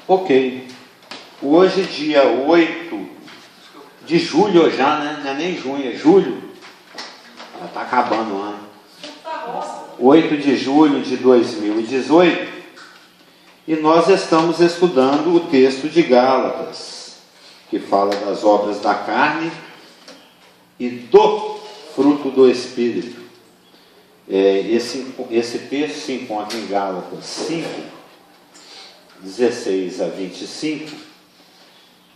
Ok. Hoje, dia 8 de julho já, né? Não é nem junho, é julho. Já está acabando o ano. 8 de julho de 2018. E nós estamos estudando o texto de Gálatas, que fala das obras da carne e do fruto do Espírito. Esse texto se encontra em Gálatas 5, 16 a 25,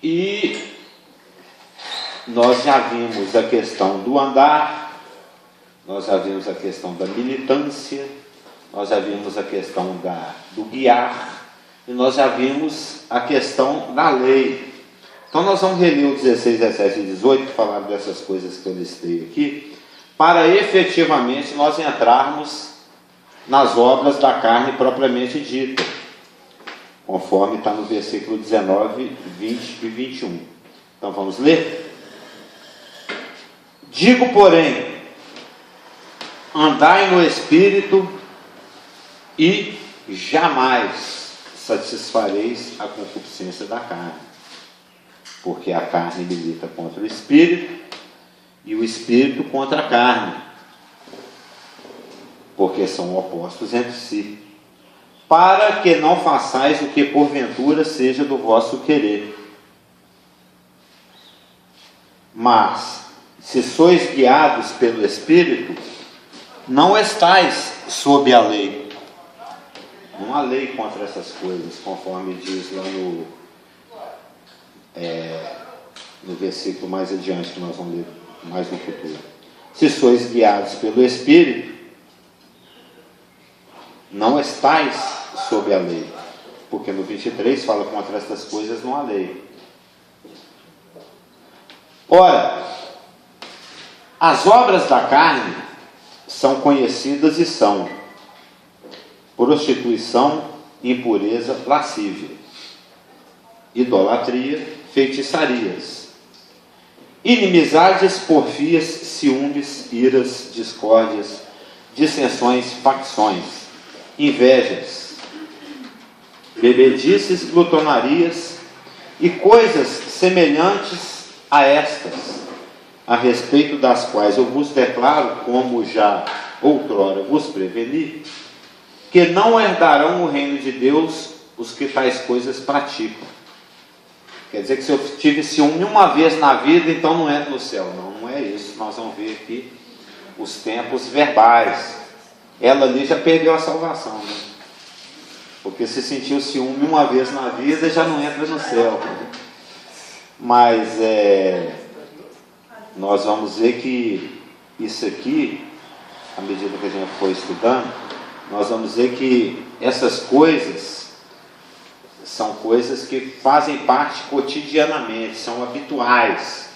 e nós já vimos a questão do andar, nós já vimos a questão da militância, nós já vimos a questão do guiar, e nós já vimos a questão da lei. Então nós vamos reler o 16, 17 e 18, falar dessas coisas que eu listei aqui, para efetivamente nós entrarmos nas obras da carne propriamente dita, conforme está no versículo 19, 20 e 21. Então vamos ler? Digo, porém, andai no Espírito e jamais satisfareis a concupiscência da carne, porque a carne milita contra o Espírito e o Espírito contra a carne, porque são opostos entre si, para que não façais o que porventura seja do vosso querer. Mas, se sois guiados pelo Espírito, não estais sob a lei. Não há lei contra essas coisas, conforme diz lá no versículo mais adiante, que nós vamos ler mais no futuro. Se sois guiados pelo Espírito, não estais sob a lei, porque no 23 fala contra estas coisas não há lei. Ora, as obras da carne são conhecidas e são prostituição, impureza, lascívia, idolatria, feitiçarias, inimizades, porfias, ciúmes, iras, discórdias, dissensões, facções, invejas, bebedices, glutonarias e coisas semelhantes a estas, a respeito das quais eu vos declaro, como já outrora vos preveni, que não herdarão o reino de Deus os que tais coisas praticam. Quer dizer que se eu tive ciúme uma vez na vida, então não entro no céu. Não é isso. Nós vamos ver aqui os tempos verbais. Ela ali já perdeu a salvação, né? Porque se sentiu ciúme uma vez na vida, já não entra no céu. Mas nós vamos ver que isso aqui, à medida que a gente for estudando, nós vamos ver que essas coisas são coisas que fazem parte cotidianamente, são habituais.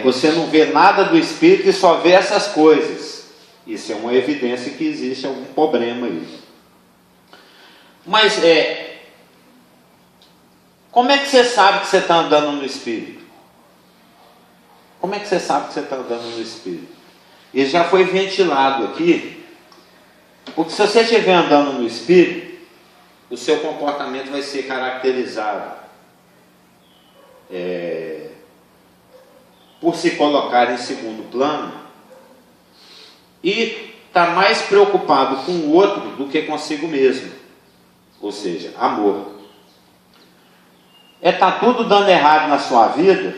Você não vê nada do Espírito e só vê essas coisas. Isso é uma evidência que existe algum problema aí. Mas como é que você sabe que você está andando no Espírito? Como é que você sabe que você está andando no Espírito? Isso já foi ventilado aqui. Porque se você estiver andando no Espírito, o seu comportamento vai ser caracterizado por se colocar em segundo plano e estar mais preocupado com o outro do que consigo mesmo. Ou seja, amor. Tá tudo dando errado na sua vida,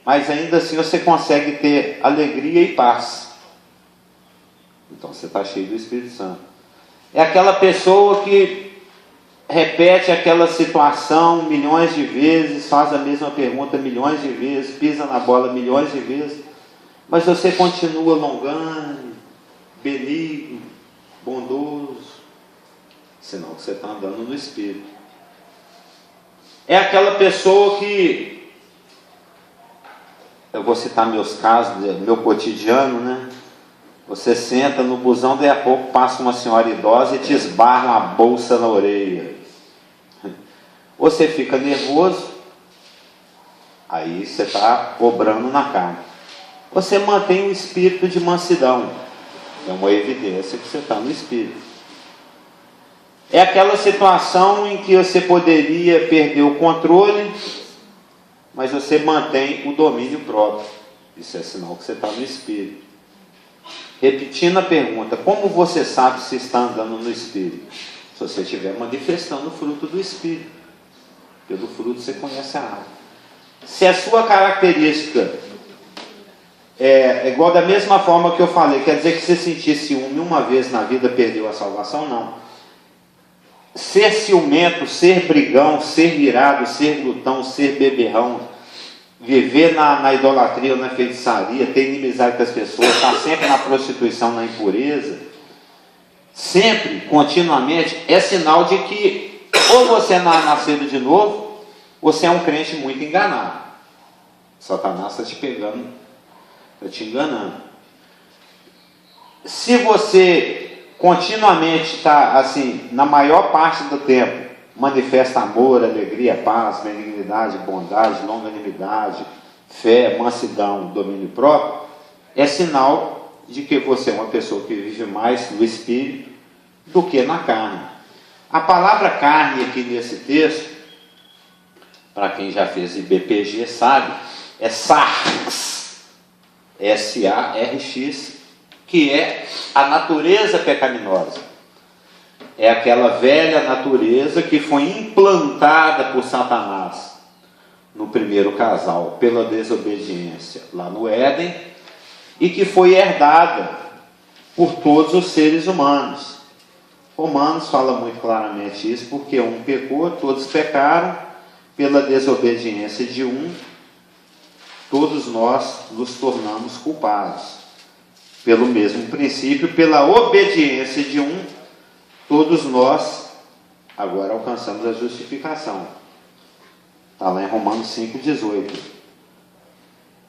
mas ainda assim você consegue ter alegria e paz. Então você está cheio do Espírito Santo. É aquela pessoa que repete aquela situação milhões de vezes, faz a mesma pergunta milhões de vezes, pisa na bola milhões de vezes, mas você continua longânimo, benigno, bondoso, senão você está andando no Espírito. É aquela pessoa que, eu vou citar meus casos, meu cotidiano, né? Você senta no busão, daí a pouco passa uma senhora idosa e te esbarra uma bolsa na orelha. Você fica nervoso, aí você está obrando na carne. Você mantém o espírito de mansidão. É uma evidência que você está no Espírito. É aquela situação em que você poderia perder o controle, mas você mantém o domínio próprio. Isso é sinal que você está no Espírito. Repetindo a pergunta, como você sabe se está andando no Espírito? Se você estiver manifestando o fruto do Espírito. Pelo fruto você conhece a árvore. Se a sua característica é igual da mesma forma que eu falei, quer dizer que você sentir ciúme uma vez na vida perdeu a salvação? Não. Ser ciumento, ser brigão, ser irado, ser glutão, ser beberrão, viver na idolatria ou na feitiçaria, ter inimizade com as pessoas, estar sempre na prostituição, na impureza, sempre, continuamente, é sinal de que ou você é nascido de novo, ou você é um crente muito enganado. Satanás está te pegando, está te enganando. Se você continuamente está assim, na maior parte do tempo, manifesta amor, alegria, paz, benignidade, bondade, longanimidade, fé, mansidão, domínio próprio, é sinal de que você é uma pessoa que vive mais no Espírito do que na carne. A palavra carne aqui nesse texto, para quem já fez IBPG sabe, é sarx, S-A-R-X, que é a natureza pecaminosa. É aquela velha natureza que foi implantada por Satanás no primeiro casal, pela desobediência lá no Éden, e que foi herdada por todos os seres humanos. Romanos fala muito claramente isso, porque um pecou, todos pecaram, pela desobediência de um, todos nós nos tornamos culpados. Pelo mesmo princípio, pela obediência de um, todos nós agora alcançamos a justificação. Está lá em Romanos 5,18.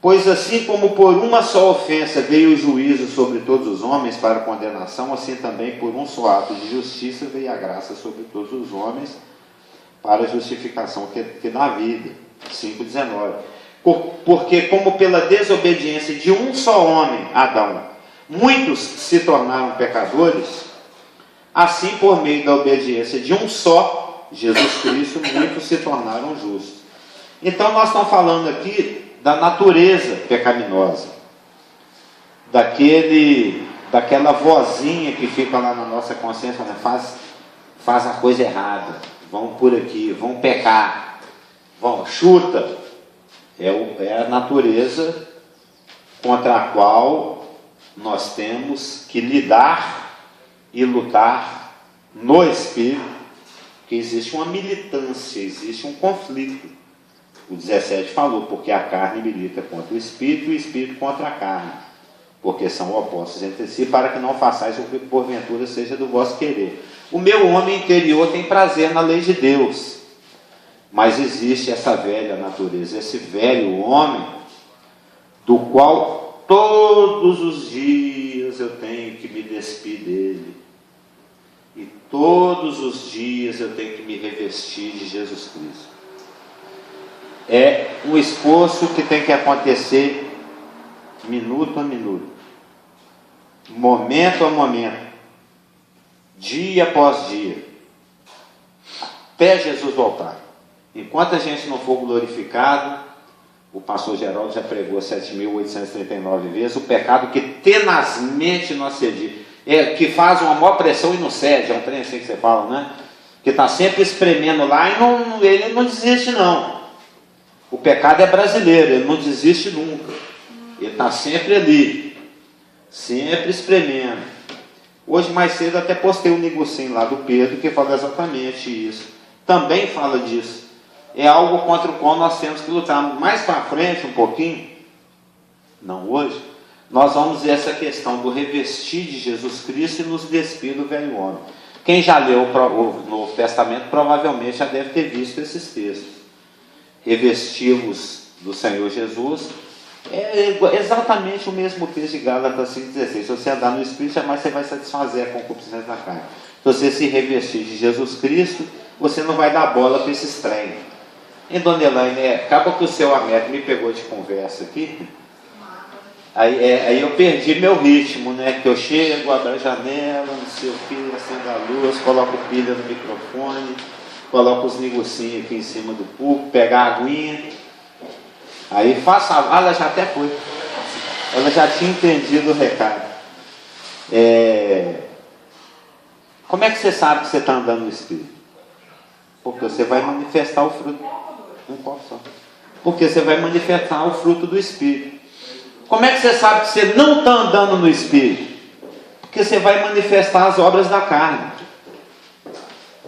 Pois assim como por uma só ofensa veio o juízo sobre todos os homens para condenação, assim também por um só ato de justiça veio a graça sobre todos os homens para a justificação que dá vida. 5,19. Porque como pela desobediência de um só homem, Adão, muitos se tornaram pecadores, assim por meio da obediência de um só, Jesus Cristo, muitos se tornaram justos. Então nós estamos falando aqui da natureza pecaminosa, daquela vozinha que fica lá na nossa consciência, né? Faz a coisa errada, vão por aqui, vão pecar, chuta. É a natureza contra a qual nós temos que lidar e lutar no Espírito, porque existe uma militância, existe um conflito. O 17 falou, porque a carne milita contra o Espírito e o Espírito contra a carne, porque são opostos entre si, para que não façais o que porventura seja do vosso querer. O meu homem interior tem prazer na lei de Deus, mas existe essa velha natureza, esse velho homem, do qual todos os dias eu tenho que me despir dele, e todos os dias eu tenho que me revestir de Jesus Cristo. É um esforço que tem que acontecer minuto a minuto, momento a momento, dia após dia, até Jesus voltar. Enquanto a gente não for glorificado, o pastor Geraldo já pregou 7.839 vezes, o pecado que tenazmente nos assedia, que faz uma maior pressão e não cede, é um trem assim que você fala, né? Que está sempre espremendo lá e ele não desiste não. O pecado é brasileiro, ele não desiste nunca. Ele está sempre ali, sempre espremendo. Hoje mais cedo até postei um negocinho lá do Pedro que fala exatamente isso. Também fala disso. É algo contra o qual nós temos que lutar. Mais para frente um pouquinho, não hoje, nós vamos ver essa questão do revestir de Jesus Cristo e nos despir do velho homem. Quem já leu o Novo Testamento provavelmente já deve ter visto esses textos. Revesti-vos do Senhor Jesus é exatamente o mesmo texto de Gálatas 5,16. Se você andar no Espírito, jamais você vai satisfazer a concupiscência da carne. Se você se revestir de Jesus Cristo, você não vai dar bola para esses trem. E Dona Elaine, acaba que o seu Américo me pegou de conversa aqui. Aí eu perdi meu ritmo, né? Que eu chego, abro a janela, não sei o que, acendo a luz, coloco pilha no microfone, coloco os negocinhos aqui em cima do púlpito, pego a aguinha, aí faço a... ela já até foi. Ela já tinha entendido o recado. Como é que você sabe que você está andando no Espírito? Porque você vai manifestar o fruto. Um copo só. Porque você vai manifestar o fruto do Espírito. Como é que você sabe que você não está andando no Espírito? Porque você vai manifestar as obras da carne.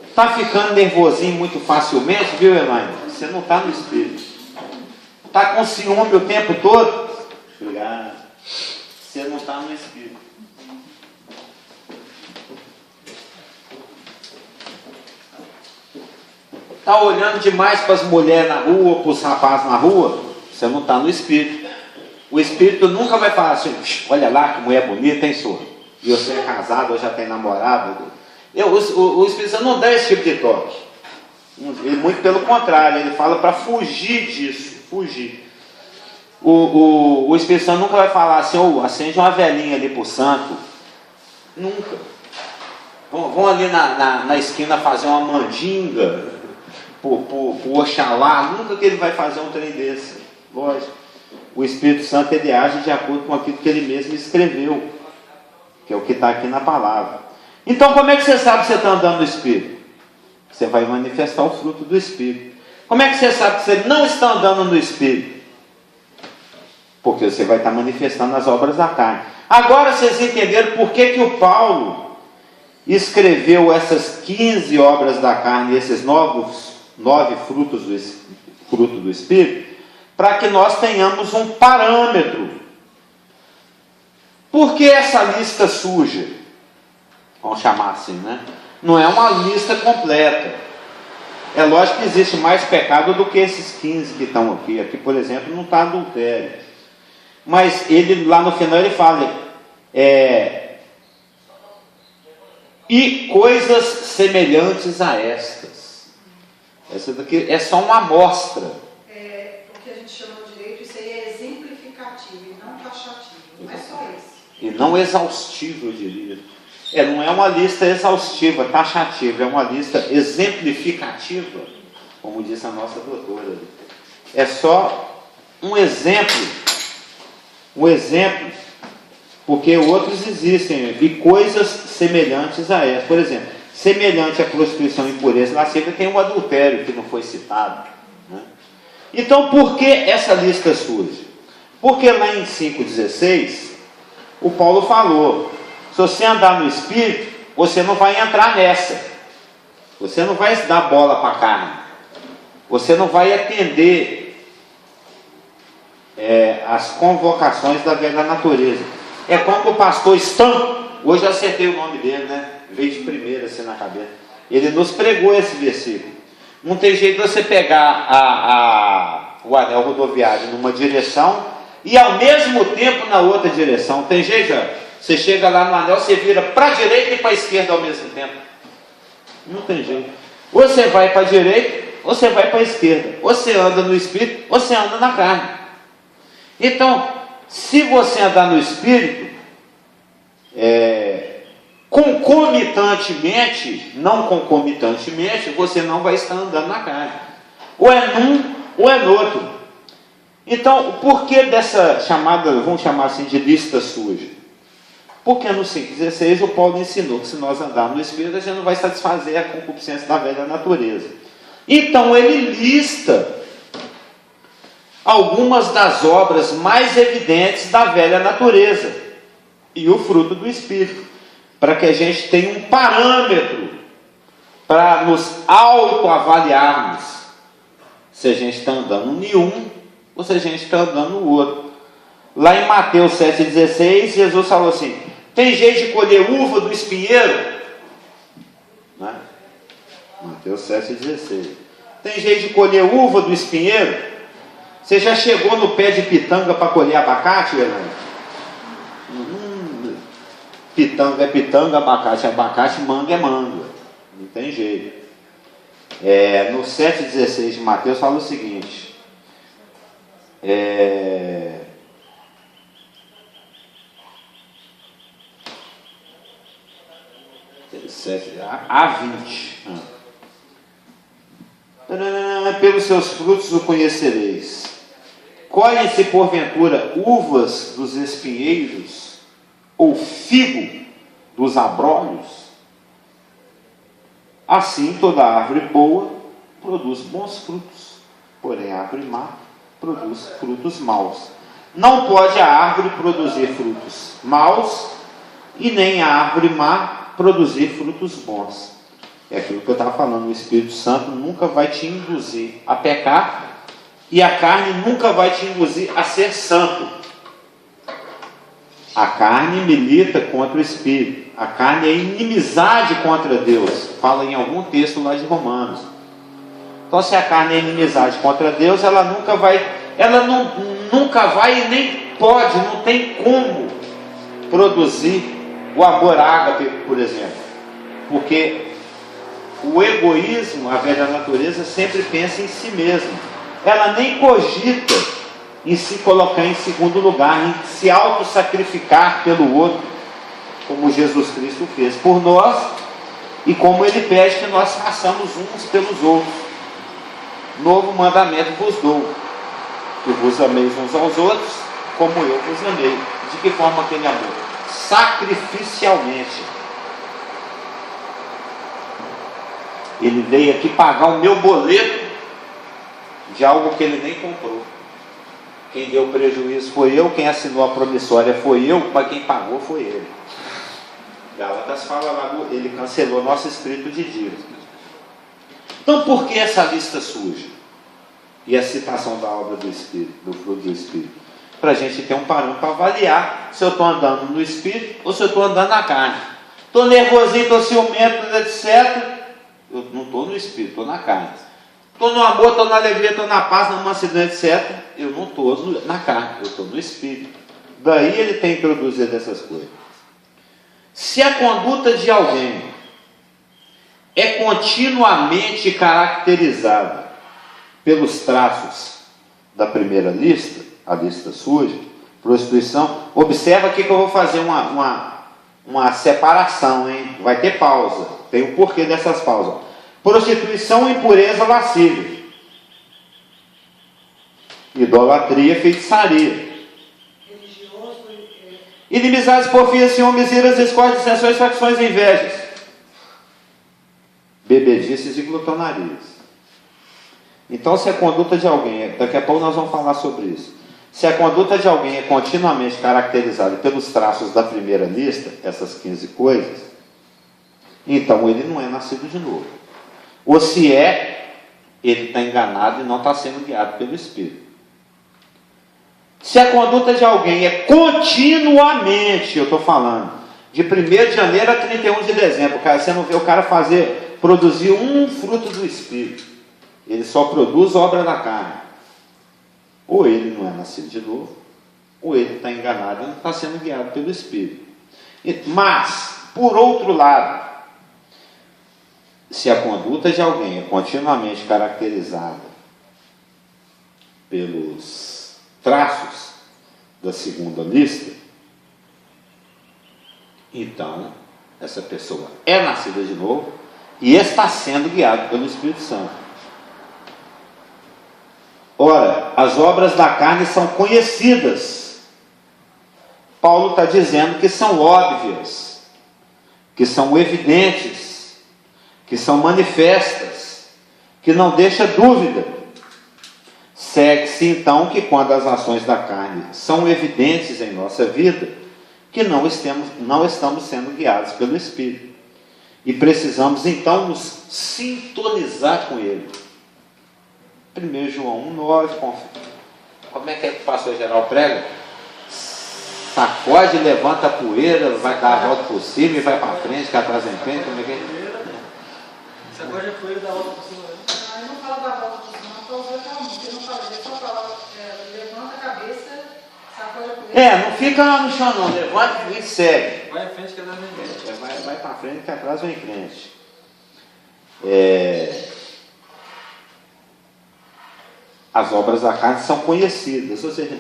Está ficando nervosinho muito facilmente, viu, Elaine? Você não está no Espírito. Está com ciúme o tempo todo? Obrigado. Você não está no Espírito. Está olhando demais para as mulheres na rua, para os rapazes na rua? Você não está no Espírito. O Espírito nunca vai falar assim, olha lá que mulher bonita, hein, senhor? E você é casado ou já tem namorado? O Espírito Santo não dá esse tipo de toque. Ele, muito pelo contrário, ele fala para fugir disso, fugir. O Espírito Santo nunca vai falar assim, acende uma velhinha ali para o santo. Nunca. Vão ali na esquina fazer uma mandinga por Oxalá. Nunca que ele vai fazer um trem desse. Lógico. O Espírito Santo, ele age de acordo com aquilo que ele mesmo escreveu, que é o que está aqui na palavra. Então, como é que você sabe que você está andando no Espírito? Você vai manifestar o fruto do Espírito. Como é que você sabe que você não está andando no Espírito? Porque você vai estar manifestando as obras da carne. Agora vocês entenderam por que o Paulo escreveu essas 15 obras da carne, esses 9 frutos do Espírito? Para que nós tenhamos um parâmetro. Por que essa lista suja? Vamos chamar assim, né? Não é uma lista completa. É lógico que existe mais pecado do que esses 15 que estão aqui. Aqui, por exemplo, não está adultério. Mas ele, lá no final, ele fala... e coisas semelhantes a estas. Essa daqui é só uma amostra. E não exaustivo, eu diria. Não é uma lista exaustiva, taxativa, é uma lista exemplificativa, como disse a nossa doutora. É só um exemplo, porque outros existem, e coisas semelhantes a essa. Por exemplo, semelhante à prostituição, impureza, lascívia, tem o adultério que não foi citado. Né? Então, por que essa lista surge? Porque lá em 5,16... o Paulo falou, se você andar no Espírito, você não vai entrar nessa. Você não vai dar bola para a carne. Você não vai atender as convocações da velha natureza. É como o pastor Stan, hoje eu acertei o nome dele, né? Veio de primeira assim na cabeça. Ele nos pregou esse versículo. Não tem jeito de você pegar o anel rodoviário numa direção e ao mesmo tempo na outra direção. Tem jeito? Você chega lá no anel, você vira para a direita e para a esquerda ao mesmo tempo. Não tem jeito. Ou você vai para a direita, ou você vai para a esquerda. Ou você anda no Espírito, ou você anda na carne. Então, se você andar no Espírito, concomitantemente, não concomitantemente, você não vai estar andando na carne. Ou é num, ou é no outro. Então, o porquê dessa chamada, vamos chamar assim, de lista suja? Porque no 5,16 o Paulo ensinou que se nós andarmos no Espírito, a gente não vai satisfazer a concupiscência da velha natureza. Então ele lista algumas das obras mais evidentes da velha natureza e o fruto do Espírito, para que a gente tenha um parâmetro para nos autoavaliarmos se a gente está andando em um ou se a gente está andando no outro. Lá em Mateus 7,16, Jesus falou assim: tem jeito de colher uva do espinheiro? Né? Mateus 7,16. Tem jeito de colher uva do espinheiro? Você já chegou no pé de pitanga para colher abacate, Helena? Pitanga é pitanga, abacate é abacate, manga é manga. Não tem jeito. No 7,16 de Mateus fala o seguinte: 17 a 20. Pelos seus frutos o conhecereis. Colhem-se porventura uvas dos espinheiros, ou figo dos abrolhos? Assim toda árvore boa produz bons frutos, porém a árvore má produz frutos maus. Não pode a árvore produzir frutos maus, e nem a árvore má produzir frutos bons. É aquilo que eu estava falando, o Espírito Santo nunca vai te induzir a pecar, e a carne nunca vai te induzir a ser santo. A carne milita contra o Espírito. A carne é inimizade contra Deus. Fala em algum texto lá de Romanos. Então, se a carne é inimizade contra Deus, ela nunca vai e nem pode, não tem como produzir o amor ágape, por exemplo. Porque o egoísmo, a velha natureza, sempre pensa em si mesmo. Ela nem cogita em se colocar em segundo lugar, em se auto-sacrificar pelo outro, como Jesus Cristo fez por nós, e como Ele pede que nós façamos uns pelos outros. Novo mandamento vos dou, que vos ameis uns aos outros, como eu vos amei. De que forma aquele amor? Sacrificialmente. Ele veio aqui pagar o meu boleto de algo que ele nem comprou. Quem deu prejuízo foi eu, quem assinou a promissória foi eu, para quem pagou foi ele. Gálatas fala lá, ele cancelou nosso escrito de dívida. Então, por que essa lista suja? E a citação da obra do Espírito, do fruto do Espírito? Para a gente ter um parâmetro para avaliar se eu estou andando no Espírito ou se eu estou andando na carne. Estou nervosinho, estou ciumento, etc. Eu não estou no Espírito, estou na carne. Estou no amor, estou na alegria, estou na paz, na mansidão, etc. Eu não estou na carne, eu estou no Espírito. Daí ele tem introduzido essas coisas. Se a conduta de alguém é continuamente caracterizada pelos traços da primeira lista, a lista suja, prostituição, observa aqui que eu vou fazer uma separação, hein? Vai ter pausa, tem o porquê dessas pausas. Prostituição, impureza, lascívia, idolatria, feitiçaria, inimizades, porfias, ciúmes, iras, discórdias, dissensões, facções e invejas, bebedices e glutonarias. Então, se a conduta de alguém, daqui a pouco nós vamos falar sobre isso, se a conduta de alguém é continuamente caracterizada pelos traços da primeira lista, essas 15 coisas, então ele não é nascido de novo. Ou se é, ele está enganado e não está sendo guiado pelo Espírito. Se a conduta de alguém é continuamente, eu estou falando, de 1º de janeiro a 31 de dezembro, cara, você não vê o cara produzir um fruto do Espírito. Ele só produz obra da carne. Ou ele não é nascido de novo, ou ele está enganado e não está sendo guiado pelo Espírito. Mas, por outro lado, se a conduta de alguém é continuamente caracterizada pelos traços da segunda lista, então essa pessoa é nascida de novo e está sendo guiada pelo Espírito Santo. Ora, as obras da carne são conhecidas. Paulo está dizendo que são óbvias, que são evidentes, que são manifestas, que não deixa dúvida. Segue-se então que quando as ações da carne são evidentes em nossa vida, que não estamos sendo guiados pelo Espírito. E precisamos então nos sintonizar com Ele. 1 João 1,9, como é que o pastor geral prega? Sacode, levanta a poeira, vai dar a volta por cima e vai para frente, que atrás em frente, como é que é? Sacode a poeira e dá a volta por cima. Aí não fala da volta por cima, não fala calma, ele não fala, ele só fala, levanta a cabeça, sacode a poeira. Não fica lá no chão não, levanta e segue. Vai em frente que atrás vem em frente. Vai para frente que atrás vem em frente. As obras da carne são conhecidas, ou seja,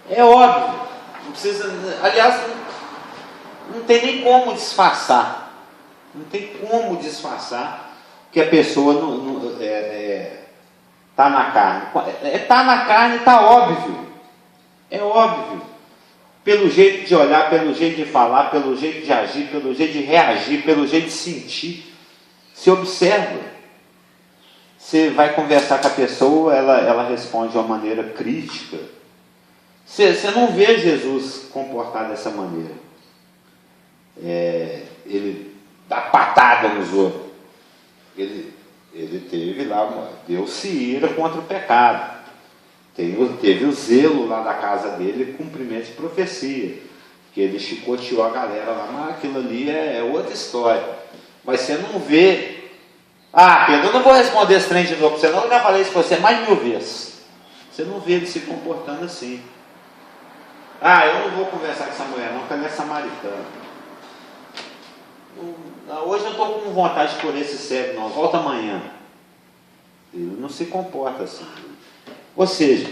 é óbvio, não precisa, aliás, Não tem nem como disfarçar. Não tem como disfarçar que a pessoa está na carne. Está na carne, está óbvio. É óbvio. Pelo jeito de olhar, pelo jeito de falar, pelo jeito de agir, pelo jeito de reagir, pelo jeito de sentir. Se observa. Você vai conversar com a pessoa, ela responde de uma maneira crítica. Você não vê Jesus comportar dessa maneira. Ele dá patada nos outros. Ele teve lá, Deus se ira contra o pecado. Teve o zelo lá da casa dele, cumprimento de profecia. Que ele chicoteou a galera lá, mas aquilo ali é outra história. Mas você não vê. Pedro, eu não vou responder esse trem de novo para você, não. Eu já falei isso para você mais de 1000 vezes. Você não vê ele se comportando assim. Eu não vou conversar com essa mulher, não, porque ela é samaritana. Hoje eu estou com vontade de por esse cego, não. Volta amanhã. Ele não se comporta assim. Ou seja,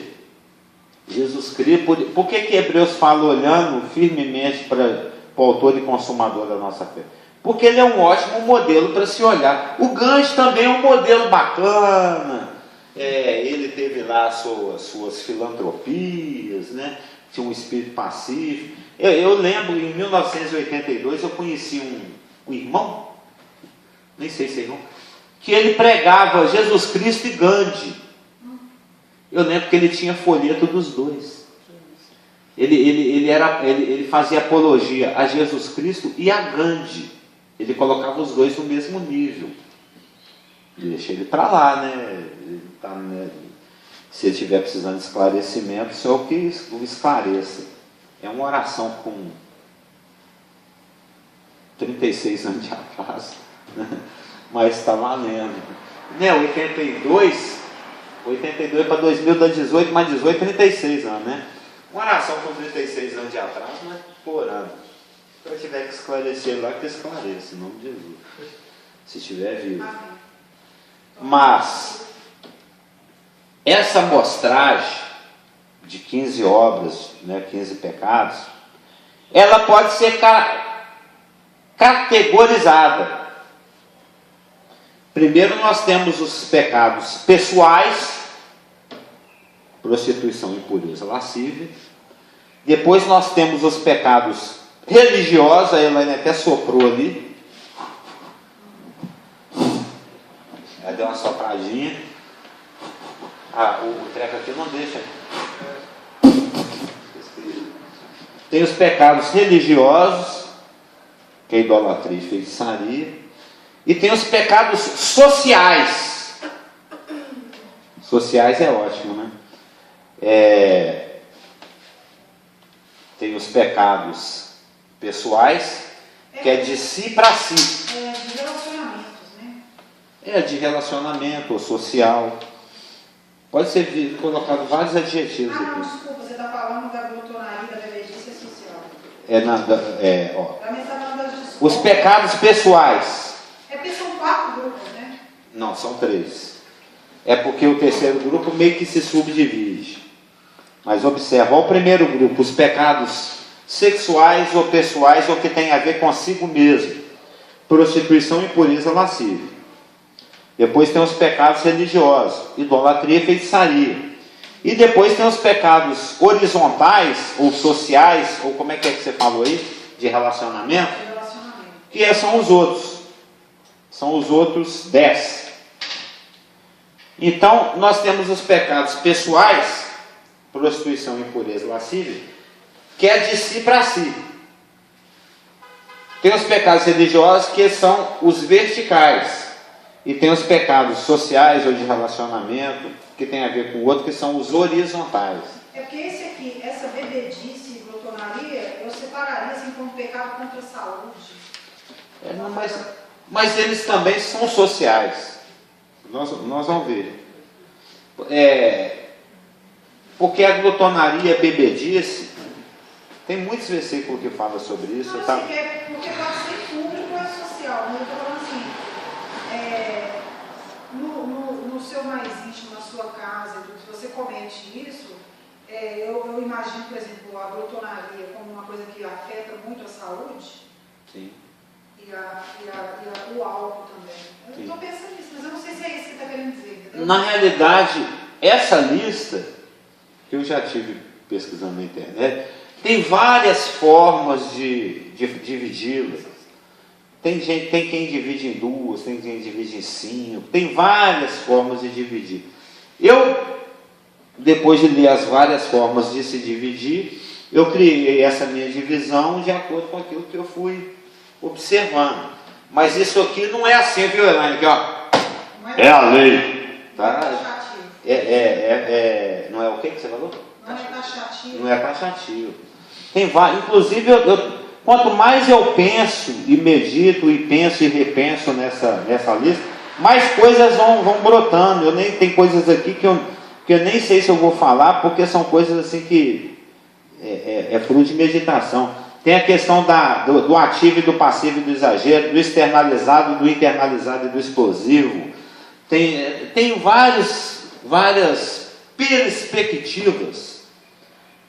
Jesus Cristo, por que Hebreus fala olhando firmemente para o autor e consumador da nossa fé? Porque ele é um ótimo modelo para se olhar. O Gandhi também é um modelo bacana. Ele teve lá suas filantropias, né? Tinha um espírito pacífico. Eu lembro, em 1982, eu conheci um irmão, nem sei se é irmão, que ele pregava Jesus Cristo e Gandhi. Eu lembro que ele tinha folheto dos dois. Ele fazia apologia a Jesus Cristo e a Gandhi. Ele colocava os dois no mesmo nível. Deixa ele para lá, né? Se ele estiver precisando de esclarecimento, só o que o esclareça. É uma oração com 36 anos de atraso, né? Mas está valendo. 82 para 2000 dá 18, mais 18, 36 anos, né? Uma oração com 36 anos de atraso, mas por ano. Se eu tiver que esclarecer lá, que esclareça, em nome de Jesus. Se estiver vivo. Mas essa amostragem de 15 obras, né, 15 pecados, ela pode ser categorizada. Primeiro nós temos os pecados pessoais, prostituição, impureza, lascívia. Depois nós temos os pecados religiosos, a Elaine até soprou ali. Ela deu uma sopradinha. O treco aqui não deixa. Tem os pecados religiosos, que é idolatria e feitiçaria. E tem os pecados sociais. Sociais é ótimo, né? Tem os pecados pessoais, que é de si para si. De relacionamentos, né? De relacionamento ou social. Pode ser colocado vários adjetivos aqui. Não, desculpa, você está falando da glutonaria, da bebedice social. Também está falando das desculpas. Os pecados pessoais. Porque são 4 grupos, né? Não, são 3. É porque o terceiro grupo meio que se subdivide. Mas observa, o primeiro grupo, os pecados sexuais ou pessoais ou que tem a ver consigo mesmo. Prostituição, impureza, lascívia. Depois tem os pecados religiosos, idolatria e feitiçaria. E depois tem os pecados horizontais ou sociais, ou como é que você falou aí? De relacionamento. Que são os outros. São os outros 10. Então, nós temos os pecados pessoais, prostituição, impureza, lascívia, que é de si para si. Tem os pecados religiosos, que são os verticais. E tem os pecados sociais ou de relacionamento, que tem a ver com o outro, que são os horizontais. É porque esse aqui, essa bebedice e glutonaria, eu separaria assim como pecado contra a saúde. Mas eles também são sociais. Nós vamos ver. Porque a glutonaria, a bebedice, tem muitos versículos que falam sobre isso. Não, porque pode ser público ou social. Mas eu estou falando assim, no seu mais íntimo, na sua casa, se você comete isso, eu imagino, por exemplo, a glutonaria como uma coisa que afeta muito a saúde. Sim. O álcool também. Eu estou pensando nisso, mas eu não sei se é isso que você está querendo dizer. Entendeu? Na realidade, essa lista, que eu já tive pesquisando na internet, tem várias formas de dividi-la. Tem quem divide em 2, tem quem divide em 5, tem várias formas de dividir. Eu, depois de ler as várias formas de se dividir, eu criei essa minha divisão de acordo com aquilo que eu fui observando. Mas isso aqui não é assim, viu, Elaine? Aqui, ó, é a lei. Tá? Não é o que você falou? Não é taxativo. Não é taxativo. Tem vários. Inclusive, quanto mais eu penso e medito e penso e repenso nessa lista, mais coisas vão brotando. Tem coisas aqui que eu nem sei se eu vou falar, porque são coisas assim que é fruto de meditação. Tem a questão do ativo e do passivo e do exagero, do externalizado, do internalizado e do explosivo. Tem várias perspectivas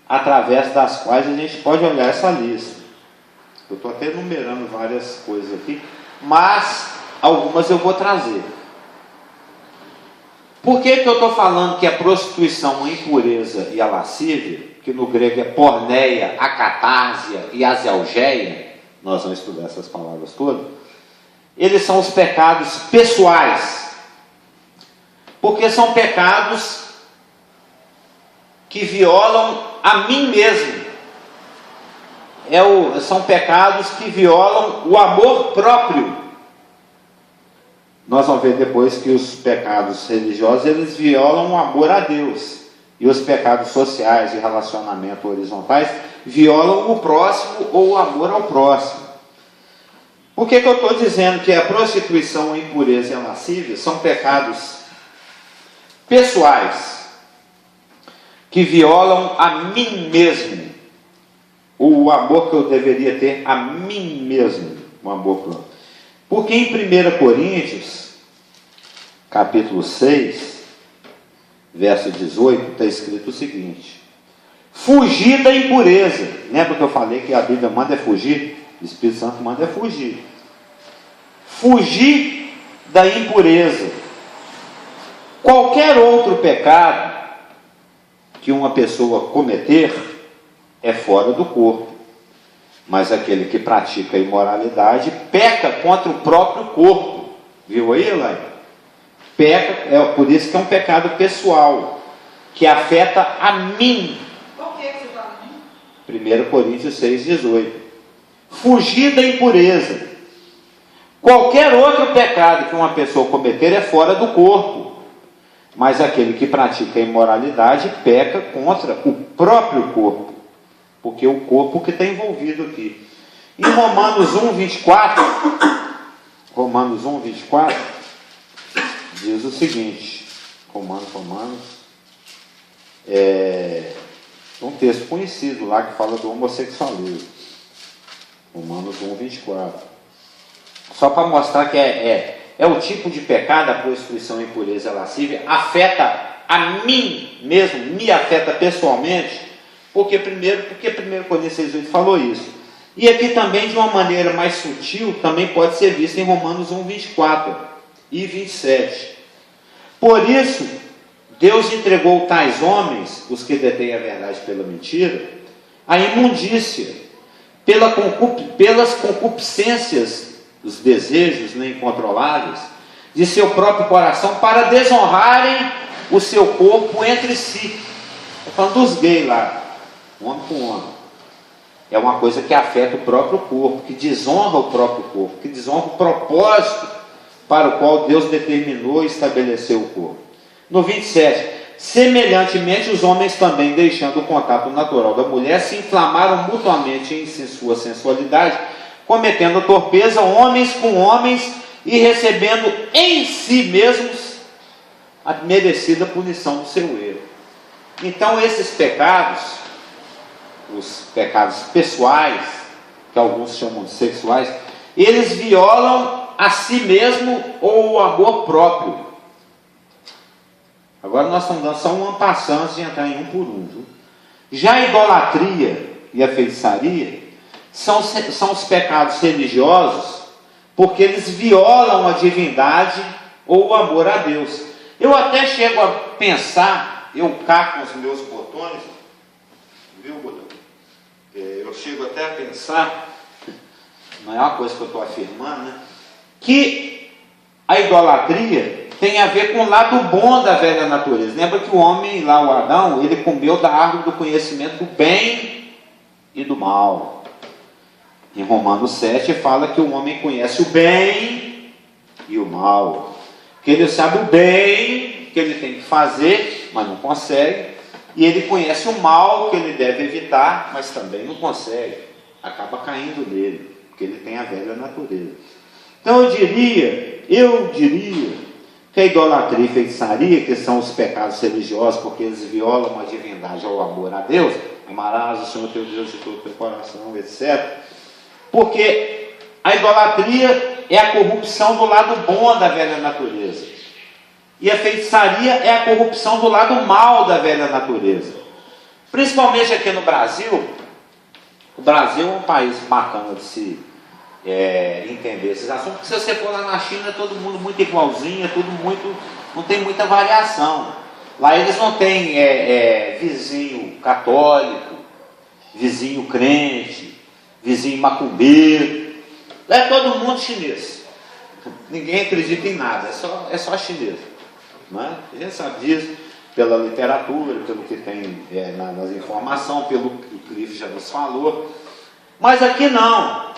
através das quais a gente pode olhar essa lista. Eu estou até enumerando várias coisas aqui, mas algumas eu vou trazer. Por que eu estou falando que a prostituição, a impureza e a lascívia, que no grego é porneia, acatásia e asialgeia, nós vamos estudar essas palavras todas, eles são os pecados pessoais, porque são pecados que violam a mim mesmo. São pecados que violam o amor próprio. Nós vamos ver depois que os pecados religiosos, eles violam o amor a Deus. E os pecados sociais de relacionamento horizontais violam o próximo ou o amor ao próximo. Por que eu estou dizendo que a prostituição, a impureza e a lascívia são pecados pessoais que violam a mim mesmo, o amor que eu deveria ter a mim mesmo, o amor próprio? Porque em 1 Coríntios, capítulo 6, verso 18, está escrito o seguinte: fugir da impureza. Lembra que eu falei que a Bíblia manda é fugir? O Espírito Santo manda é fugir. Fugir da impureza. Qualquer outro pecado que uma pessoa cometer é fora do corpo, mas aquele que pratica a imoralidade peca contra o próprio corpo. Viu aí, Elaine? Peca, por isso que é um pecado pessoal, que afeta a mim. Qual que é que você está lendo? 1 Coríntios 6,18. Fugir da impureza. Qualquer outro pecado que uma pessoa cometer é fora do corpo, mas aquele que pratica a imoralidade peca contra o próprio corpo, porque é o corpo que está envolvido aqui. Em Romanos 1,24, diz o seguinte, um texto conhecido lá que fala do homossexualismo. Romanos 1,24. Só para mostrar que é o tipo de pecado, a prostituição, a impureza, a lascívia, afeta a mim mesmo, me afeta pessoalmente, porque 1 Coríntios 6,8 falou isso. E aqui também, de uma maneira mais sutil, também pode ser visto em Romanos 1,24 e 27. Por isso, Deus entregou tais homens, os que detêm a verdade pela mentira, à imundícia, pelas concupiscências, os desejos incontroláveis de seu próprio coração, para desonrarem o seu corpo entre si. Estou falando dos gays lá, homem com homem. É uma coisa que afeta o próprio corpo, que desonra o próprio corpo, que desonra o propósito para o qual Deus determinou e estabeleceu o corpo. No 27, semelhantemente os homens também, deixando o contato natural da mulher, se inflamaram mutuamente em sua sensualidade, cometendo torpeza homens com homens e recebendo em si mesmos a merecida punição do seu erro. Então esses pecados, os pecados pessoais, que alguns chamam de sexuais, eles violam a si mesmo ou o amor próprio. Agora nós estamos dando só um passant de entrar em um por um. Viu? Já a idolatria e a feitiçaria são os pecados religiosos, porque eles violam a divindade ou o amor a Deus. Eu até chego a pensar, eu cá com os meus botões, viu, botão? Eu chego até a pensar, não é uma coisa que eu estou afirmando, né? Que a idolatria tem a ver com o lado bom da velha natureza. Lembra que o homem, lá o Adão, ele comeu da árvore do conhecimento do bem e do mal. Em Romanos 7 fala que o homem conhece o bem e o mal. Que ele sabe o bem que ele tem que fazer, mas não consegue. E ele conhece o mal que ele deve evitar, mas também não consegue. Acaba caindo nele, porque ele tem a velha natureza. Então eu diria que a idolatria e feitiçaria, que são os pecados religiosos, porque eles violam a divindade ou o amor a Deus, amarás o Senhor teu Deus de todo o teu coração, etc. Porque a idolatria é a corrupção do lado bom da velha natureza. E a feitiçaria é a corrupção do lado mal da velha natureza. Principalmente aqui no Brasil. O Brasil é um país bacana de se entender esses assuntos, porque se você for lá na China é todo mundo muito igualzinho, é tudo muito, não tem muita variação. Lá eles não têm vizinho católico, vizinho crente, vizinho macumbeiro. Lá é todo mundo chinês. Ninguém acredita em nada, é só chinês. Não é? A gente sabe disso pela literatura, pelo que tem nas informações, pelo que o Cliff já nos falou. Mas aqui não.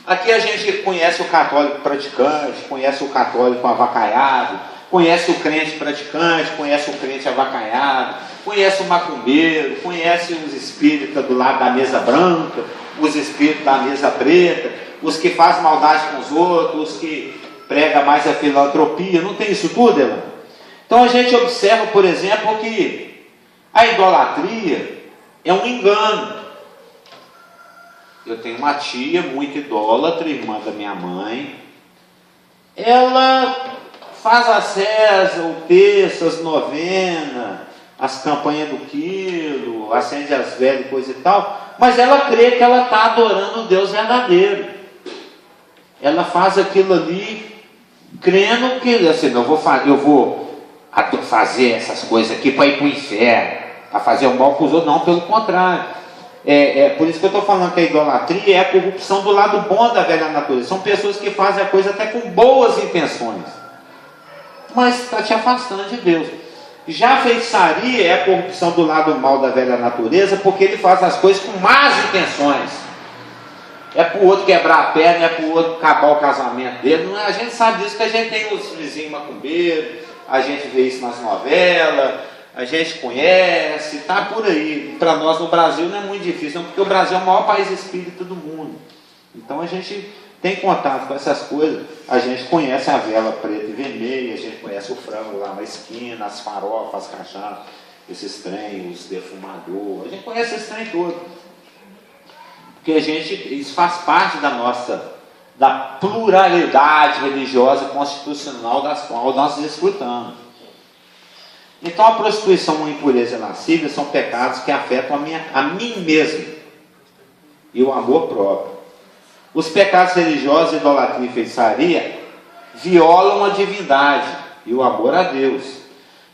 Aqui a gente conhece o católico praticante, conhece o católico avacaiado, conhece o crente praticante, conhece o crente avacaiado, conhece o macumbeiro, conhece os espíritas do lado da mesa branca, os espíritos da mesa preta, os que fazem maldade com os outros, os que pregam mais a filantropia. Não tem isso tudo, Elan? Então a gente observa, por exemplo, que a idolatria é um engano. Eu tenho uma tia muito idólatra, irmã da minha mãe. Ela faz a César, o terço, as novenas, as campanhas do quilo, acende as velhas, coisa e tal. Mas ela crê que ela está adorando o Deus verdadeiro. Ela faz aquilo ali, crendo que assim, eu vou fazer essas coisas aqui para ir para o inferno, para fazer o mal para os outros. Não, pelo contrário. Por isso que eu estou falando que a idolatria é a corrupção do lado bom da velha natureza. São pessoas que fazem a coisa até com boas intenções, mas está te afastando de Deus. Já a feitiçaria é a corrupção do lado mal da velha natureza, porque ele faz as coisas com más intenções. É para o outro quebrar a perna, é para o outro acabar o casamento dele. Não é? A gente sabe disso, que a gente tem os vizinhos macumbeiros, a gente vê isso nas novelas, a gente conhece, está por aí. Para nós no Brasil não é muito difícil, não, porque o Brasil é o maior país espírita do mundo. Então a gente tem contato com essas coisas. A gente conhece a vela preta e vermelha, a gente conhece o frango lá na esquina, as farofas, as cachaças, esses trem, os defumadores. A gente conhece esse trem todo. Porque isso faz parte da pluralidade religiosa constitucional das quais nós desfrutamos. Então a prostituição ou a impureza e a lascívia são pecados que afetam a mim mesmo e o amor próprio. Os pecados religiosos, idolatria e feitiçaria violam a divindade e o amor a Deus.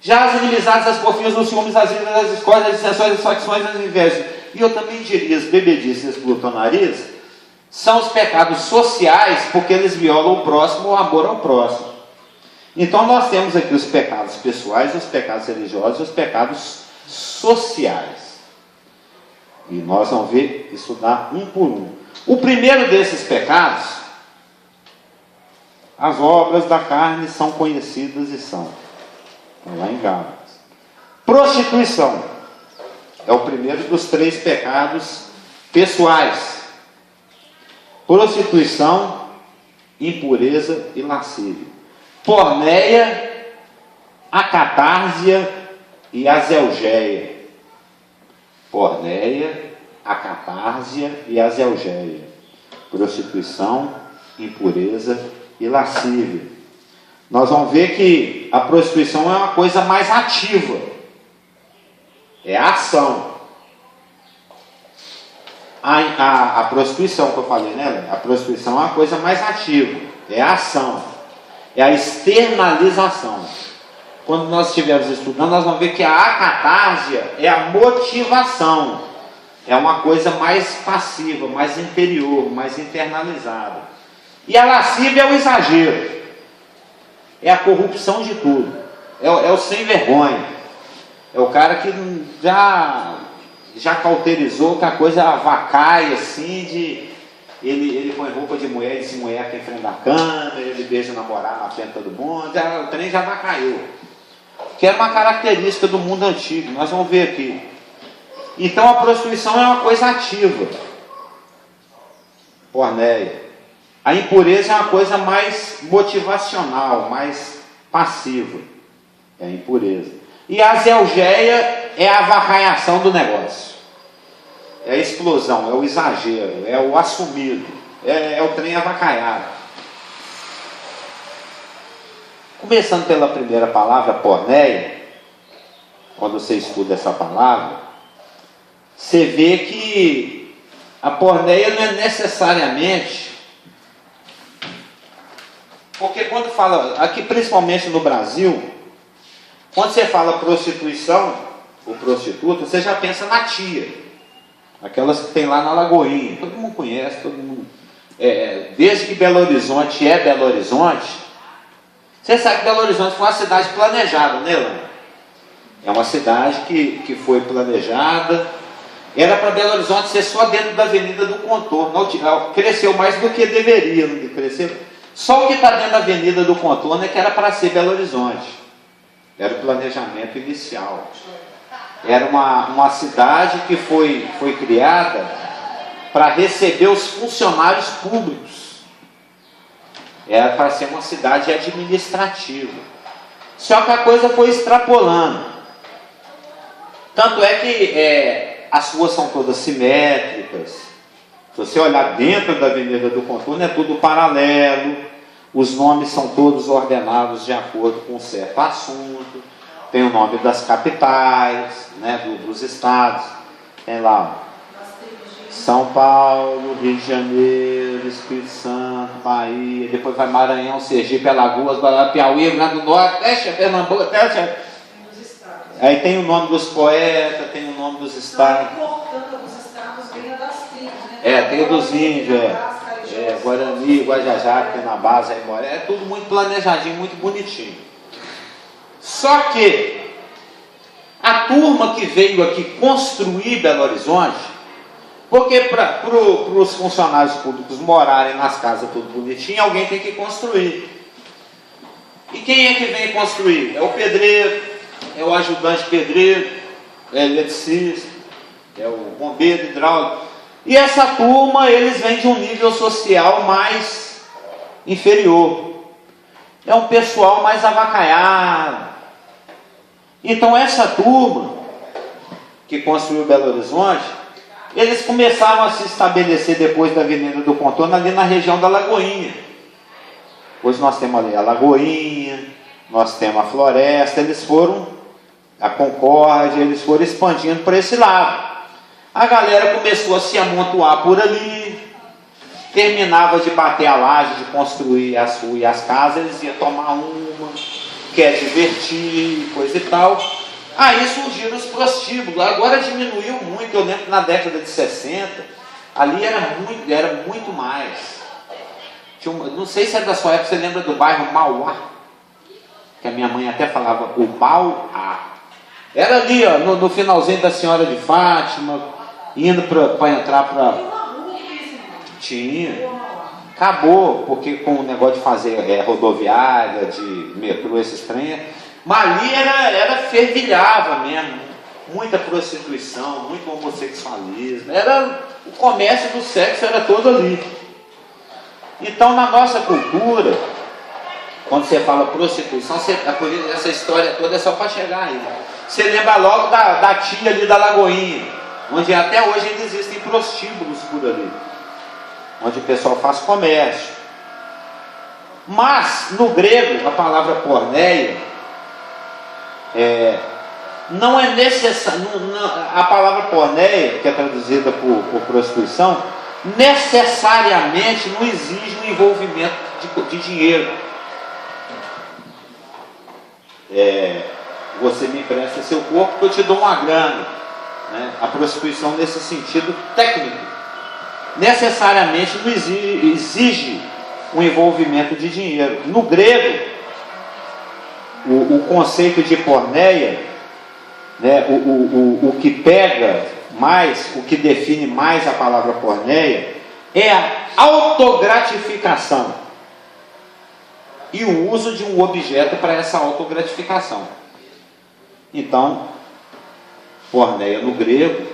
Já as inimizades, as porfias, os ciúmes, as iras, as discórdias, as dissensões, as facções, as invejas, e eu também diria as bebedices e as glutonarias, são os pecados sociais, porque eles violam o próximo, o amor ao próximo. Então nós temos aqui os pecados pessoais, os pecados religiosos e os pecados sociais. E nós vamos ver isso dá um por um. O primeiro desses pecados, as obras da carne são conhecidas e são. Estão lá em Gálatas. Prostituição é o primeiro dos 3 pecados pessoais. Prostituição, impureza e lascívia. Porneia, acatársia e azelgeia. Porneia, acatársia e azelgeia. Prostituição, impureza e lascívia. Nós vamos ver que a prostituição é uma coisa mais ativa. É a ação. a prostituição que eu falei, né? A prostituição é uma coisa mais ativa, é a ação, é a externalização. Quando nós estivermos estudando, nós vamos ver que a acatásia é a motivação, é uma coisa mais passiva, mais interior, mais internalizada. E a lascívia é o exagero, é a corrupção de tudo, é o sem vergonha, é o cara que já cauterizou que a coisa avacai assim, ele põe roupa de mulher e desmunheca em frente da câmera, ele beija namorar na frente de todo mundo, o trem já avacaiu. Que era uma característica do mundo antigo, nós vamos ver aqui. Então a prostituição é uma coisa ativa, pornéia. A impureza é uma coisa mais motivacional, mais passiva, é a impureza. E a zelgeia é a avacalhação do negócio, é a explosão, é o exagero, é o assumido, é o trem avacalhado. Começando pela primeira palavra, pornéia, quando você estuda essa palavra, você vê que a pornéia não é necessariamente, porque quando fala, aqui principalmente no Brasil, quando você fala prostituição, ou prostituta, você já pensa na tia, aquelas que tem lá na Lagoinha, todo mundo conhece, todo mundo, desde que Belo Horizonte é Belo Horizonte, você sabe que Belo Horizonte foi uma cidade planejada, né, Lana? É uma cidade que foi planejada. Era para Belo Horizonte ser só dentro da Avenida do Contorno. Cresceu mais do que deveria, não cresceu. Só o que está dentro da Avenida do Contorno é que era para ser Belo Horizonte. Era o planejamento inicial. Era uma cidade que foi criada para receber os funcionários públicos. Era para ser uma cidade administrativa. Só que a coisa foi extrapolando. Tanto é que as ruas são todas simétricas. Se você olhar dentro da Avenida do Contorno, é tudo paralelo. Os nomes são todos ordenados de acordo com um certo assunto. Tem o nome das capitais, né, dos estados. Tem lá São Paulo, Rio de Janeiro, Espírito Santo, Bahia, depois vai Maranhão, Sergipe, Alagoas, Piauí, Rio Grande do Norte, até Pernambuco, aí tem o nome dos poetas, tem o nome dos estados. Não, a importância dos estados vem das tribos, né? Tem o dos índios, Guarani, Guajajá, que tem na base, aí mora. É tudo muito planejadinho, muito bonitinho. Só que a turma que veio aqui construir Belo Horizonte, porque para os funcionários públicos morarem nas casas tudo bonitinho, alguém tem que construir. E quem é que vem construir? É o pedreiro, é o ajudante pedreiro, é o eletricista, é o bombeiro hidráulico. E essa turma, eles vêm de um nível social mais inferior. É um pessoal mais avacalhado. Então essa turma que construiu Belo Horizonte, eles começaram a se estabelecer depois da Avenida do Contorno ali na região da Lagoinha. Hoje nós temos ali a Lagoinha, nós temos a Floresta, eles foram, a Concórdia, eles foram expandindo para esse lado. A galera começou a se amontoar por ali, terminava de bater a laje, de construir as ruas e as casas, eles iam tomar uma, quer divertir, coisa e tal. Aí surgiram os prostíbulos, agora diminuiu muito. Eu lembro que na década de 60, ali era muito mais. Não sei se é da sua época, você lembra do bairro Mauá? Que a minha mãe até falava o Mauá. Era ali, ó, no finalzinho da Senhora de Fátima, indo para entrar para... Tinha. Acabou, porque com o negócio de fazer rodoviária, de metrô, esses trem, mas ali era fervilhava mesmo. Muita prostituição, muito homossexualismo. O comércio do sexo era todo ali. Então, na nossa cultura, quando você fala prostituição, essa história toda é só para chegar aí. Você lembra logo da tia ali da Lagoinha, onde até hoje ainda existem prostíbulos por ali, onde o pessoal faz comércio. Mas, no grego, a palavra porneia, não é necessário, a palavra porneia, que é traduzida por prostituição, necessariamente não exige um envolvimento de dinheiro. Você me empresta seu corpo que eu te dou uma grana, né? A prostituição nesse sentido técnico necessariamente não exige um envolvimento de dinheiro. No grego, o conceito de porneia, né, o que pega mais, o que define mais a palavra porneia é a autogratificação e o uso de um objeto para essa autogratificação. Então, porneia no grego,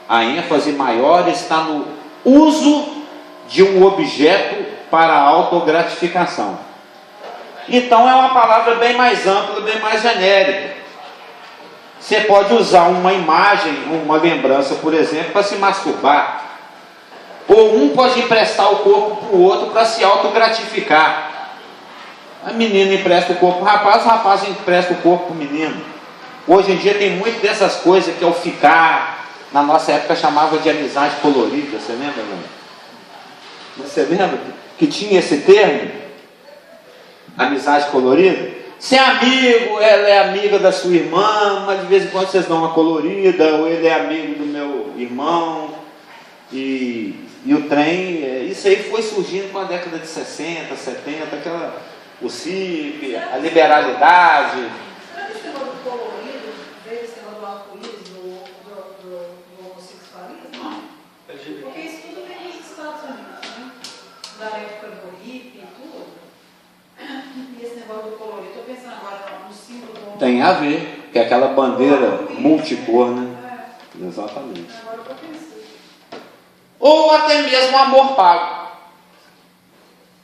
a ênfase maior está no uso de um objeto para a autogratificação. Então é uma palavra bem mais ampla, bem mais genérica. Você pode usar uma imagem, uma lembrança, por exemplo, para se masturbar. Ou um pode emprestar o corpo para o outro para se autogratificar. A menina empresta o corpo para o rapaz empresta o corpo para o menino. Hoje em dia tem muito dessas coisas que é o ficar. Na nossa época chamava de amizade colorida, você lembra, não? Você lembra que tinha esse termo? Amizade colorida? Você é amigo, ela é amiga da sua irmã, mas de vez em quando vocês dão uma colorida, ou ele é amigo do meu irmão, e o trem, isso aí foi surgindo com a década de 60, 70, o CIP, a liberalidade. Será que esse negócio do colorido veio esse negócio do arco-íris, do homossexualismo? Porque isso tudo vem dos Estados Unidos, né? Da época do hippie e tudo. E esse negócio do colorido, estou pensando agora no símbolo do... Tem a ver, que é aquela bandeira multicor, né? Exatamente. Agora eu pensei. Ou até mesmo amor pago,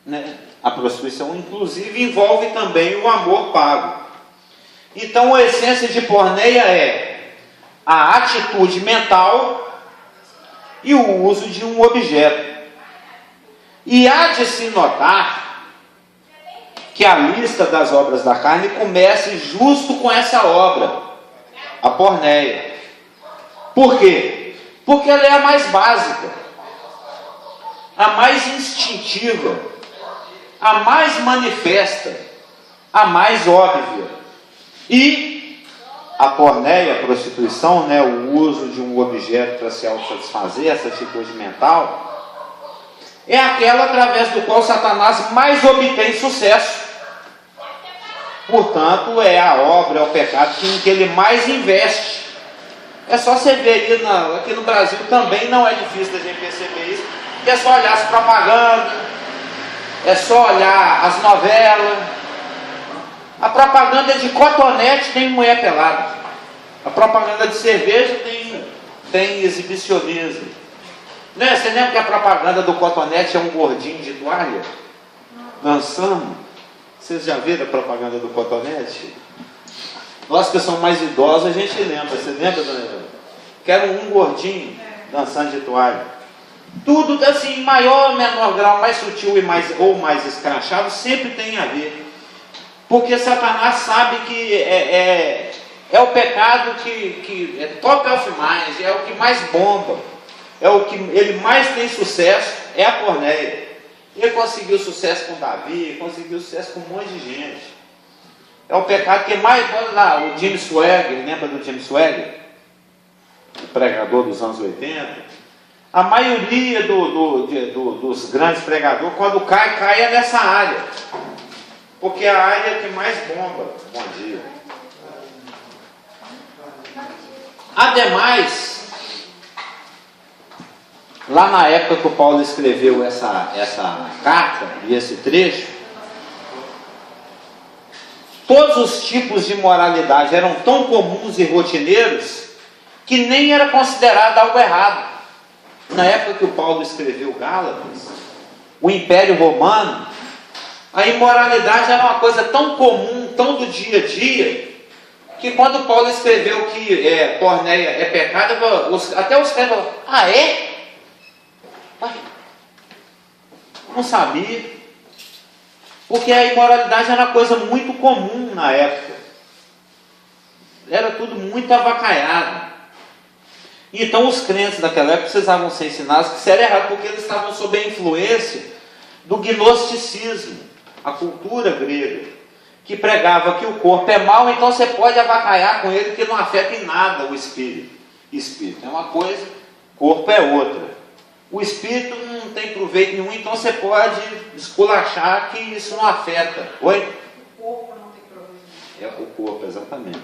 né? A prostituição, inclusive, envolve também o amor pago. Então, a essência de porneia é a atitude mental e o uso de um objeto. E há de se notar que a lista das obras da carne comece justo com essa obra, a porneia. Por quê? Porque ela é a mais básica, a mais instintiva, a mais manifesta, a mais óbvia. E a porneia, a prostituição, né, o uso de um objeto para se autossatisfazer, essa atitude mental, é aquela através do qual Satanás mais obtém sucesso. Portanto, é a obra, é o pecado em que ele mais investe. É só você ver aqui no Brasil também não é difícil da gente perceber isso, é só olhar as propagandas, é só olhar as novelas. A propaganda de cotonete tem mulher pelada. A propaganda de cerveja tem exibicionismo. Né? Você lembra que a propaganda do cotonete é um gordinho de toalha dançando? Vocês já viram a propaganda do cotonete? Nós que somos mais idosos, a gente lembra. Você lembra, dona Eva? Que era um gordinho dançando de toalha. Tudo assim, em maior ou menor grau, mais sutil ou mais escrachado, sempre tem a ver. Porque Satanás sabe que é o pecado que é top of mind, é o que mais bomba, é o que ele mais tem sucesso, é a porneia. Ele conseguiu sucesso com Davi, conseguiu sucesso com um monte de gente. É o pecado que mais... Olha lá, o Jim Swaggart, lembra do Jim Swaggart? O pregador dos anos 80. A maioria dos grandes pregadores, quando cai é nessa área. Porque é a área que mais bomba. Bom dia. Ademais, lá na época que o Paulo escreveu essa carta e esse trecho, todos os tipos de moralidade eram tão comuns e rotineiros que nem era considerado algo errado. Na época que o Paulo escreveu Gálatas, o Império Romano, a imoralidade era uma coisa tão comum, tão do dia a dia, que quando Paulo escreveu que porneia é pecado, até os caras falaram, é? Ué, não sabia. Porque a imoralidade era uma coisa muito comum na época. era tudo muito avacaiado. Então os crentes daquela época precisavam ser ensinados que isso era errado, porque eles estavam sob a influência do gnosticismo, a cultura grega, que pregava que o corpo é mau, então você pode avacaiar com ele, que não afeta em nada o espírito. Espírito é uma coisa, corpo é outra. O espírito não tem proveito nenhum, então você pode esculachar que isso não afeta. Oi? O corpo não tem proveito nenhum. É o corpo, exatamente.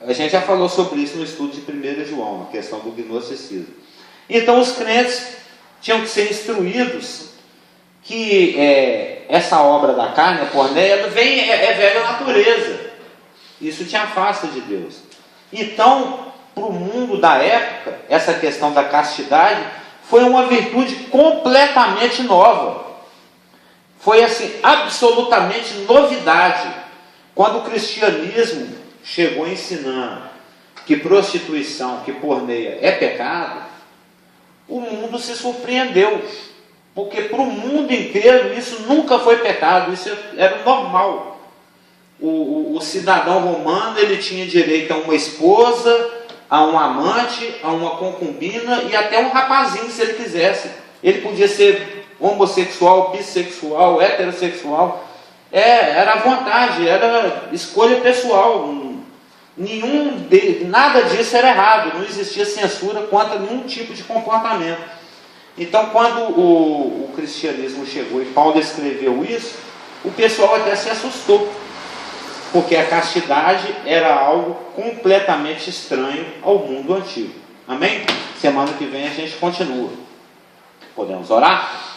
A gente já falou sobre isso no estudo de 1 João, a questão do gnosticismo. Então os crentes tinham que ser instruídos que essa obra da carne, a porneia, é velha natureza. Isso te afasta de Deus. Então, para o mundo da época, essa questão da castidade foi uma virtude completamente nova. Foi assim, absolutamente novidade. Quando o cristianismo chegou ensinando que prostituição, que porneia é pecado, o mundo se surpreendeu. Porque para o mundo inteiro isso nunca foi pecado, isso era normal. O cidadão romano, ele tinha direito a uma esposa, a um amante, a uma concubina e até um rapazinho, se ele quisesse. Ele podia ser homossexual, bissexual, heterossexual. Era à vontade, era escolha pessoal. Nada disso era errado, não existia censura quanto a nenhum tipo de comportamento. Então, quando o cristianismo chegou e Paulo escreveu isso, o pessoal até se assustou, porque a castidade era algo completamente estranho ao mundo antigo. Amém? Semana que vem a gente continua. Podemos orar?